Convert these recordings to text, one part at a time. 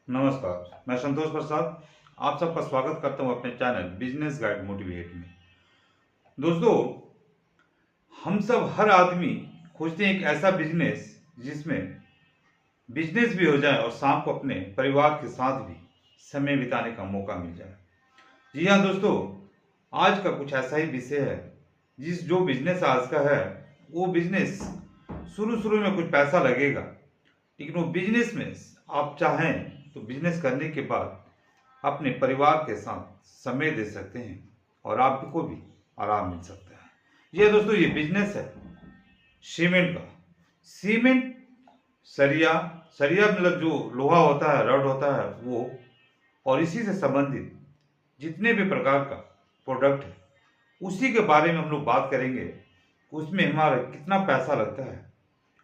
नमस्कार, मैं संतोष प्रसाद आप सबका स्वागत करता हूं अपने चैनल बिजनेस गाइड मोटिवेट में। दोस्तों, हम सब हर आदमी खोजते हैं एक ऐसा बिजनेस जिसमें बिजनेस भी हो जाए और शाम को अपने परिवार के साथ भी समय बिताने का मौका मिल जाए। जी हाँ दोस्तों, आज का कुछ ऐसा ही विषय है। जो बिजनेस आज का है वो बिजनेस शुरू शुरू में कुछ पैसा लगेगा, लेकिन वो बिजनेस में आप चाहें तो बिजनेस करने के बाद अपने परिवार के साथ समय दे सकते हैं और आपको भी आराम मिल सकता है। ये दोस्तों, ये बिजनेस है सीमेंट का। सीमेंट, सरिया सरिया मतलब जो लोहा होता है, रड होता है वो, और इसी से संबंधित जितने भी प्रकार का प्रोडक्ट है उसी के बारे में हम लोग बात करेंगे। उसमें हमारा कितना पैसा लगता है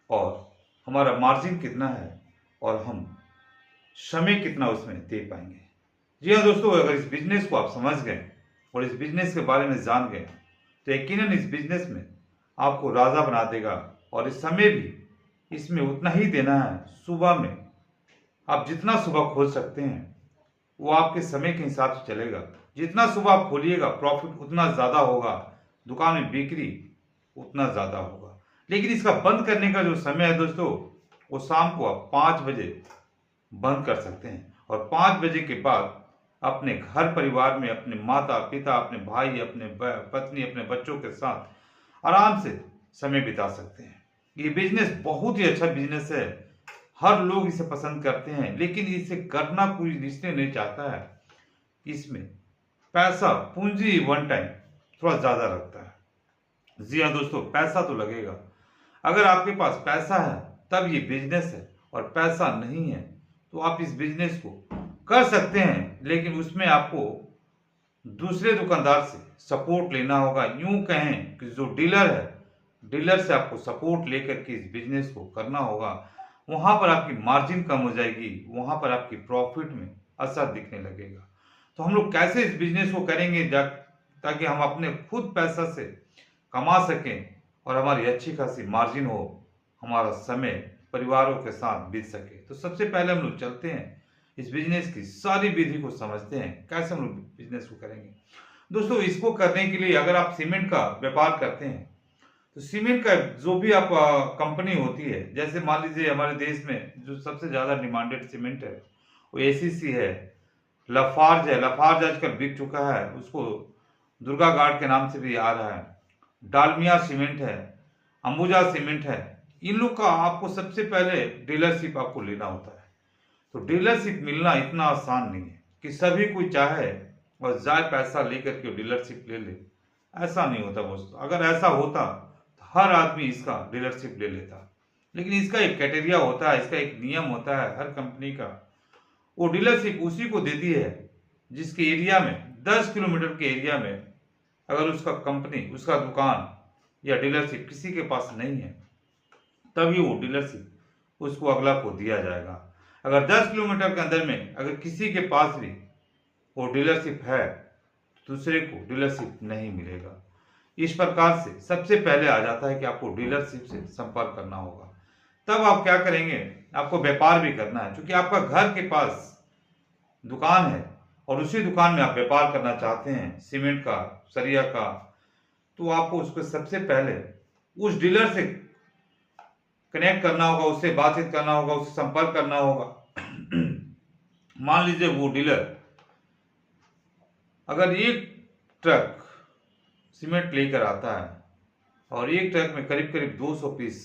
और हमारा मार्जिन कितना है और हम समय कितना उसमें दे पाएंगे। जी हाँ दोस्तों, अगर इस बिजनेस को आप समझ गए और इस बिजनेस के बारे में जान गए तो यकीनन इस बिजनेस में आपको राजा बना देगा। और इस समय भी इसमें उतना ही देना है। सुबह में आप जितना सुबह खोल सकते हैं वो आपके समय के हिसाब से चलेगा। जितना सुबह आप खोलिएगा प्रॉफिट उतना ज़्यादा होगा, दुकान में बिक्री उतना ज़्यादा होगा। लेकिन इसका बंद करने का जो समय है दोस्तों, वो शाम को आप 5 बजे बंद कर सकते हैं। और 5 बजे के बाद अपने घर परिवार में अपने माता पिता, अपने भाई, अपने पत्नी, अपने बच्चों के साथ आराम से समय बिता सकते हैं। ये बिजनेस बहुत ही अच्छा बिजनेस है। हर लोग इसे पसंद करते हैं, लेकिन इसे करना कोई इसलिए नहीं चाहता है। इसमें पैसा, पूंजी वन टाइम थोड़ा ज्यादा लगता है। जी हाँ दोस्तों, पैसा तो लगेगा। अगर आपके पास पैसा है तब ये बिजनेस है, और पैसा नहीं है तो आप इस बिजनेस को कर सकते हैं, लेकिन उसमें आपको दूसरे दुकानदार से सपोर्ट लेना होगा। यूं कहें कि जो डीलर है, डीलर से आपको सपोर्ट लेकर के इस बिजनेस को करना होगा। वहां पर आपकी मार्जिन कम हो जाएगी, वहां पर आपकी प्रॉफिट में असर दिखने लगेगा। तो हम लोग कैसे इस बिजनेस को करेंगे ताकि हम अपने खुद पैसा से कमा सकें और हमारी अच्छी खासी मार्जिन हो, हमारा समय परिवारों के साथ बीत सके। तो सबसे पहले हम लोग चलते हैं इस बिजनेस की सारी विधि को समझते हैं, कैसे हम लोग बिजनेस को करेंगे। दोस्तों, इसको करने के लिए अगर आप सीमेंट का व्यापार करते हैं तो सीमेंट का जो भी आप कंपनी होती है, जैसे मान लीजिए हमारे देश में जो सबसे ज्यादा डिमांडेड सीमेंट है वो एसीसी है, लफार्ज है। लफार्ज आजकल बिक चुका है, उसको दुर्गा गार्ड के नाम से भी आ रहा है। डालमिया सीमेंट है, अंबुजा सीमेंट है। इन लोग का आपको सबसे पहले डीलरशिप आपको लेना होता है। तो डीलरशिप मिलना इतना आसान नहीं है कि सभी कोई चाहे और जाए पैसा लेकर के डीलरशिप ले ले। ऐसा नहीं होता दोस्तों। अगर ऐसा होता तो हर आदमी इसका डीलरशिप ले लेता, लेकिन इसका एक क्राइटेरिया होता है, इसका एक नियम होता है हर कंपनी का। वो डीलरशिप उसी को देती है जिसके एरिया में 10 किलोमीटर के एरिया में अगर उसका कंपनी, उसका दुकान या डीलरशिप किसी के पास नहीं है, तभी वो डीलरशिप उसको अगला को दिया जाएगा। अगर 10 किलोमीटर के अंदर में अगर किसी के पास भी वो डीलरशिप है तो दूसरे को डीलरशिप नहीं मिलेगा। इस प्रकार से सबसे पहले आ जाता है कि आपको डीलरशिप से संपर्क करना होगा। तब आप क्या करेंगे, आपको व्यापार भी करना है। क्योंकि आपका घर के पास दुकान है और उसी दुकान में आप व्यापार करना चाहते हैं सीमेंट का, सरिया का, तो आपको उसको सबसे पहले उस डीलर से कनेक्ट करना होगा, उससे बातचीत करना होगा, उससे संपर्क करना होगा। मान लीजिए वो डीलर अगर एक ट्रक सीमेंट लेकर आता है और एक ट्रक में करीब करीब 200 पीस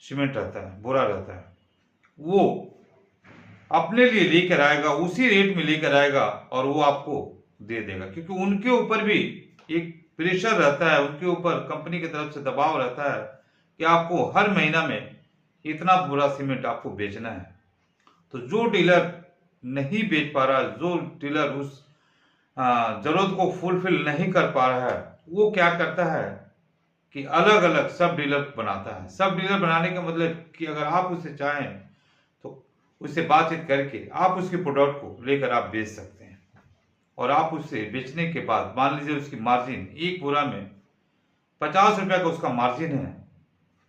सीमेंट रहता है, बोरा रहता है, वो अपने लिए लेकर आएगा, उसी रेट में लेकर आएगा और वो आपको दे देगा। क्योंकि उनके ऊपर भी एक प्रेशर रहता है, उनके ऊपर कंपनी की तरफ से दबाव रहता है कि आपको हर महीना में इतना पूरा सीमेंट आपको बेचना है। तो जो डीलर नहीं बेच पा रहा, जो डीलर उस जरूरत को फुलफिल नहीं कर पा रहा है, वो क्या करता है कि अलग अलग सब डीलर बनाता है। सब डीलर बनाने का मतलब कि अगर आप उसे चाहें तो उससे बातचीत करके आप उसके प्रोडक्ट को लेकर आप बेच सकते हैं। और आप उससे बेचने के बाद मान लीजिए उसकी मार्जिन एक बोरा में 50 रुपया का उसका मार्जिन है,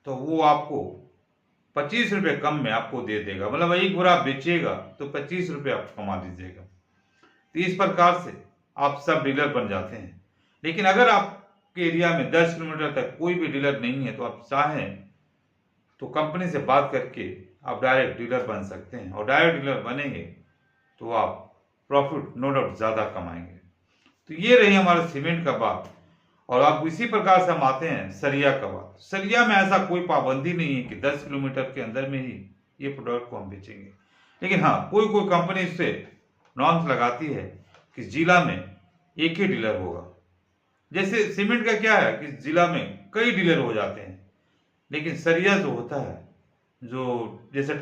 तो वो आपको ₹25 कम में आपको दे देगा। मतलब एक बोरा आप बेचिएगा तो ₹25 आप कमा लीजिएगा। तो इस प्रकार से आप सब डीलर बन जाते हैं। लेकिन अगर आपके एरिया में 10 किलोमीटर तक कोई भी डीलर नहीं है तो आप चाहें तो कंपनी से बात करके आप डायरेक्ट डीलर बन सकते हैं, और डायरेक्ट डीलर बनेंगे तो आप प्रॉफिट नो डाउट ज़्यादा कमाएंगे। तो ये रही हमारा सीमेंट का बात। और आप इसी प्रकार से हम आते हैं सरिया का बात। सरिया में ऐसा कोई पाबंदी नहीं है कि 10 किलोमीटर के अंदर में ही ये प्रोडक्ट को हम बेचेंगे। लेकिन हाँ, कोई कोई कंपनी इससे नॉर्म्स लगाती है कि जिला में एक ही डीलर होगा। जैसे सीमेंट का क्या है कि जिला में कई डीलर हो जाते हैं। लेकिन सरिया जो होता है, जो जैसे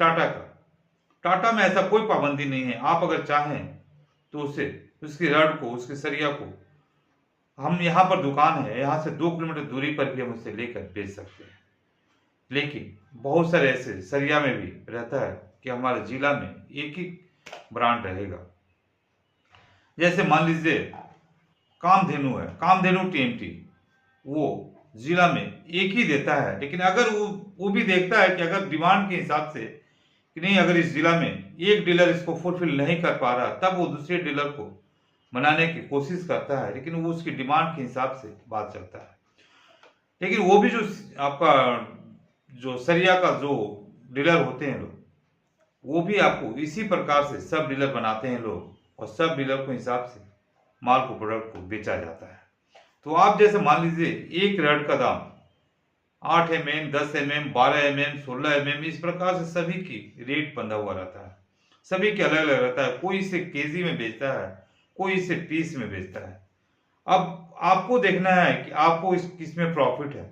टाटा में ऐसा कोई पाबंदी नहीं है। आप अगर चाहें तो उसे उसकी रड को, उसकी सरिया को, हम यहाँ पर दुकान है, यहाँ से 2 किलोमीटर दूरी पर भी हम उसे लेकर बेच सकते हैं। लेकिन बहुत सारे ऐसे सरिया में भी रहता है कि हमारे जिला में एक ही ब्रांड रहेगा। जैसे मान लीजिए कामधेनु है, कामधेनु टीएमटी, वो जिला में एक ही देता है। लेकिन अगर वो भी देखता है कि अगर डिमांड के हिसाब से कि नहीं, अगर इस जिला में एक डीलर इसको फुलफिल नहीं कर पा रहा, तब वो दूसरे डीलर को मनाने की कोशिश करता है। लेकिन वो उसकी डिमांड के हिसाब से बात चलता है। लेकिन वो भी जो आपका जो सरिया का जो डीलर होते हैं लोग, वो भी आपको इसी प्रकार से सब डीलर बनाते हैं लोग, और सब डीलर को हिसाब से माल को, प्रोडक्ट को बेचा जाता है। तो आप जैसे मान लीजिए एक रड का दाम 8 mm, 10 mm, 12 mm, 16 mm, इस प्रकार से सभी की रेट बंधा हुआ रहता है। सभी के अलग अलग रहता है। कोई इसे केजी में बेचता है, कोई इसे पीस में बेचता है। अब आपको देखना है कि आपको किसमें प्रॉफिट है।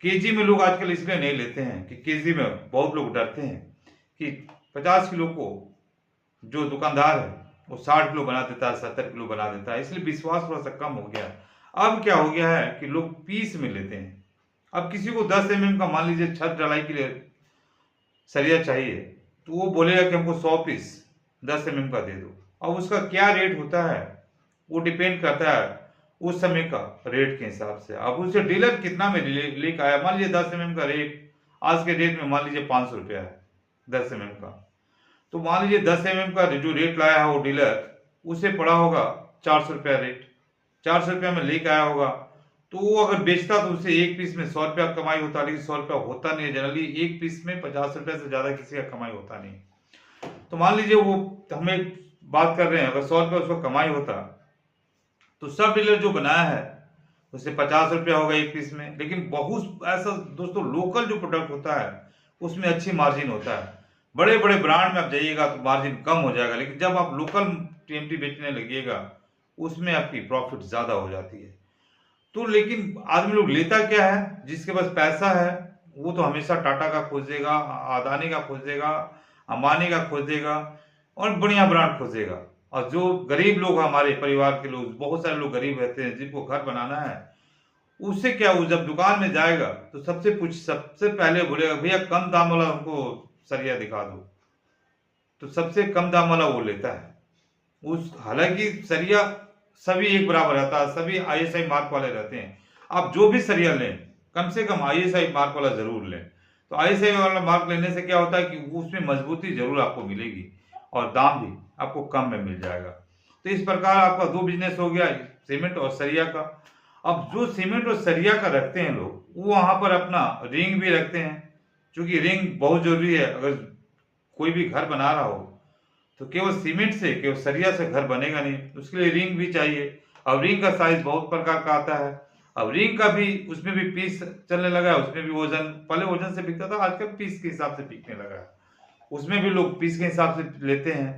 केजी में लोग आजकल इसलिए नहीं लेते हैं कि केजी में बहुत लोग डरते हैं कि 50 किलो को जो दुकानदार है वो 60 किलो बना देता है, 70 किलो बना देता है, इसलिए विश्वास थोड़ा सा कम हो गया। अब क्या हो गया है कि लोग पीस में लेते हैं। अब किसी को 10 mm का मान लीजिए छत ढलाई के लिए सरिया चाहिए, तो वो बोलेगा कि हमको 100 पीस 10 mm का दे दो। अब उसका क्या रेट होता है वो डिपेंड करता है उस समय का रेट के हिसाब से। अब उसे डीलर कितना में लेकर आया, मान लीजिए 10 mm का रेट आज के डेट में मान लीजिए 500 रुपया है 10 mm का, तो मान लीजिए 10 mm का जो रेट लाया है वो डीलर, उसे पड़ा होगा 400 रुपया रेट, 400 रुपया में लेकर आया होगा। तो वो अगर बेचता तो उसे एक पीस में 100 रुपया कमाई होता। लेकिन 100 रुपया होता नहीं है, जनरली एक पीस में 50 रुपया से ज्यादा किसी का कमाई होता नहीं। तो मान लीजिए वो हमें बात कर रहे हैं, अगर 100 रुपया उसको कमाई होता तो सब डीलर जो बनाया है उससे 50 रुपया होगा एक पीस में। लेकिन बहुत ऐसा दोस्तों लोकल जो प्रोडक्ट होता है उसमें अच्छी मार्जिन होता है। बड़े बड़े ब्रांड में आप जाइएगा तो मार्जिन कम हो जाएगा, लेकिन जब आप लोकल टीएमटी बेचने लगिएगा उसमें आपकी प्रॉफिट ज्यादा हो जाती है। तो लेकिन आदमी लोग लेता क्या है, जिसके पास पैसा है वो तो हमेशा टाटा का खोजेगा, अदानी का खोजेगा, अंबानी का खोजेगा और बढ़िया ब्रांड खोजेगा। और जो गरीब लोग, हमारे परिवार के लोग, बहुत सारे लोग गरीब रहते हैं जिनको घर बनाना है, उससे क्या, वो जब दुकान में जाएगा तो सबसे पहले बोलेगा भैया कम दाम वाला हमको सरिया दिखा दो, तो सबसे कम दाम वाला वो लेता है। उस हालांकि सरिया सभी एक बराबर रहता है, सभी आईएसआई मार्क वाले रहते हैं। आप जो भी सरिया लें कम से कम आईएसआई मार्क वाला जरूर लें। तो आईएसआई वाला मार्क लेने से क्या होता है कि उसमें मजबूती जरूर आपको मिलेगी और दाम भी आपको कम में मिल जाएगा। तो इस प्रकार आपका दो बिजनेस हो गया, सीमेंट और सरिया का। अब जो सीमेंट और सरिया का रखते हैं लोग, वो वहां पर अपना रिंग भी रखते हैं, क्योंकि रिंग बहुत जरूरी है। अगर कोई भी घर बना रहा हो तो केवल सीमेंट से, केवल सरिया से घर बनेगा नहीं, उसके लिए रिंग भी चाहिए। अब रिंग का साइज बहुत प्रकार का आता है। अब रिंग का भी, उसमें भी पीस चलने लगा है, उसमें भी वजन, पहले वजन से बिकता था, आजकल पीस के हिसाब से बिकने लगा है, उसमें भी लोग पीस के हिसाब से लेते हैं।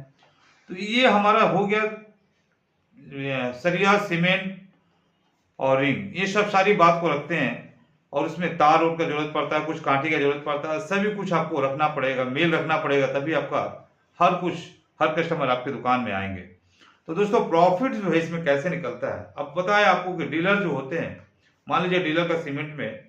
तो ये हमारा हो गया सरिया, सीमेंट और रिंग, ये सब सारी बात को रखते हैं। और उसमें तार का जरूरत पड़ता है, कुछ कांटे का जरूरत पड़ता है, सभी कुछ आपको रखना पड़ेगा, मेल रखना पड़ेगा, तभी आपका हर कस्टमर आपके दुकान में आएंगे। तो दोस्तों प्रॉफिट जो है इसमें कैसे निकलता है, अब बताए आपको कि डीलर जो होते हैं, मान लीजिए डीलर का सीमेंट में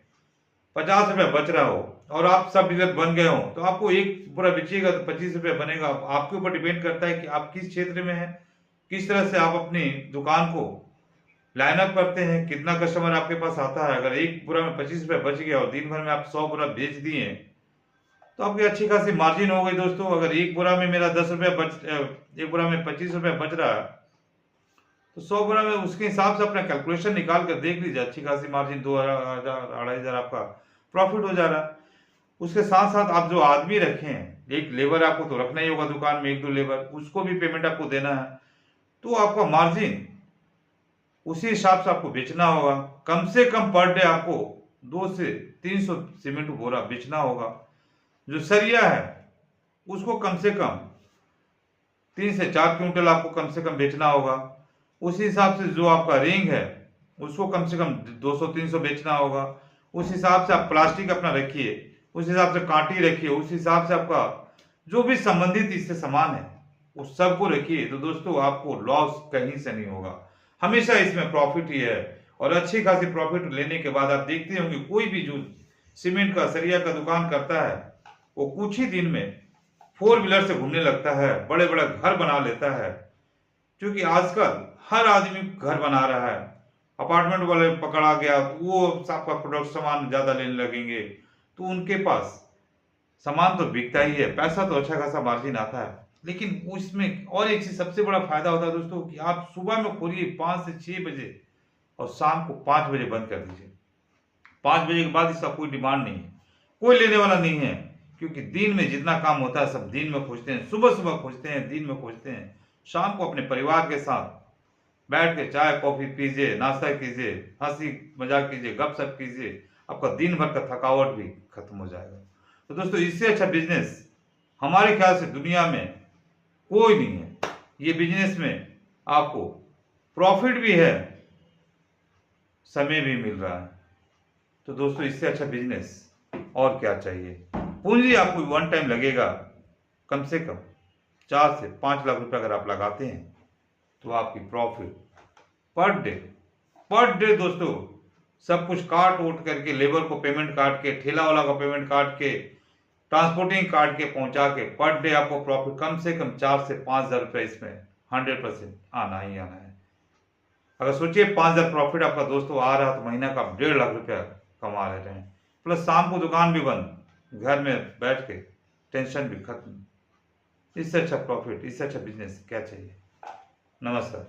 50 रुपया बच रहा हो और आप सब डीलर बन गए हो, तो आपको एक पूरा बेचिएगा तो 25 रुपया बनेगा। आपके ऊपर डिपेंड करता है कि आप किस क्षेत्र में हैं, किस तरह से आप अपनी दुकान को लाइन अप करते हैं, कितना कस्टमर आपके पास आता है। अगर एक बुरा में 25 रुपया बच गया और दिन भर में आप 100 बुरा बेच दिए तो आपकी अच्छी खासी मार्जिन हो गई दोस्तों। अगर एक बोरा में मेरा 10 रुपया एक बोरा में 25 रुपया बच रहा है, तो 100 बोरा में उसके हिसाब से अपना कैलकुलेशन निकाल कर देख लीजिए, अच्छी खासी मार्जिन 2000 2500 आपका प्रॉफिट हो जा रहा है। उसके साथ साथ आप जो आदमी रखे हैं, एक लेबर आपको तो रखना ही होगा दुकान में, 1-2 लेबर, उसको भी पेमेंट आपको देना है, तो आपका मार्जिन उसी हिसाब से आपको बेचना होगा। कम से कम पर डे आपको 2 से 300 सीमेंट बोरा बेचना होगा। जो सरिया है उसको कम से कम 3 से 4 क्विंटल आपको कम से कम बेचना होगा। उसी हिसाब से जो आपका रिंग है उसको कम से कम 200-300 बेचना होगा। उस हिसाब से आप प्लास्टिक अपना रखिए, उस हिसाब से कांटी रखिए, उस हिसाब से आपका जो भी संबंधित इससे सामान है उस सबको रखिए। तो दोस्तों आपको लॉस कहीं से नहीं होगा, हमेशा इसमें प्रॉफिट ही है। और अच्छी खासी प्रॉफिट लेने के बाद आप देखते होंगे कोई भी जो सीमेंट का सरिया का दुकान करता है वो कुछ ही दिन में 4 व्हीलर से घूमने लगता है, बड़े बड़े घर बना लेता है। क्योंकि आजकल हर आदमी घर बना रहा है, अपार्टमेंट वाले पकड़ा गया तो वो आपका प्रोडक्ट सामान ज्यादा लेने लगेंगे, तो उनके पास सामान तो बिकता ही है, पैसा तो अच्छा खासा मार्जिन आता है। लेकिन उसमें और एक चीज सबसे बड़ा फायदा होता है दोस्तों कि आप सुबह में खोलिए 5 से 6 बजे और शाम को 5 बजे बंद कर दीजिए। 5 बजे के बाद इसका कोई डिमांड नहीं है, कोई लेने वाला नहीं है। क्योंकि दिन में जितना काम होता है सब दिन में खोजते हैं, सुबह सुबह खोजते हैं, दिन में खोजते हैं। शाम को अपने परिवार के साथ बैठ के चाय कॉफी पीजिए, नाश्ता कीजिए, हंसी मजाक कीजिए, गपशप कीजिए, आपका दिन भर का थकावट भी खत्म हो जाएगा। तो दोस्तों इससे अच्छा बिजनेस हमारे ख्याल से दुनिया में कोई नहीं है। ये बिजनेस में आपको प्रॉफिट भी है, समय भी मिल रहा है। तो दोस्तों इससे अच्छा बिजनेस और क्या चाहिए। पूंजी आपको वन टाइम लगेगा, कम से कम 4 से 5 लाख रुपए अगर आप लगाते हैं तो आपकी प्रॉफिट पर डे दोस्तों सब कुछ काट वोट करके, लेबर को पेमेंट काट के, ठेला वाला का पेमेंट काट के, ट्रांसपोर्टिंग काट के पहुंचा के, पर डे आपको प्रॉफिट कम से कम 4 से 5 हजार रुपए इसमें 100% आना ही आना है। अगर सोचिए 5 हजार प्रॉफिट आपका दोस्तों आ रहा तो महीना का 1.5 लाख रुपया कमा रहे हैं, प्लस शाम को दुकान भी बंद, घर में बैठ के टेंशन भी खत्म। इससे अच्छा प्रॉफिट, इससे अच्छा बिजनेस क्या चाहिए। नमस्कार।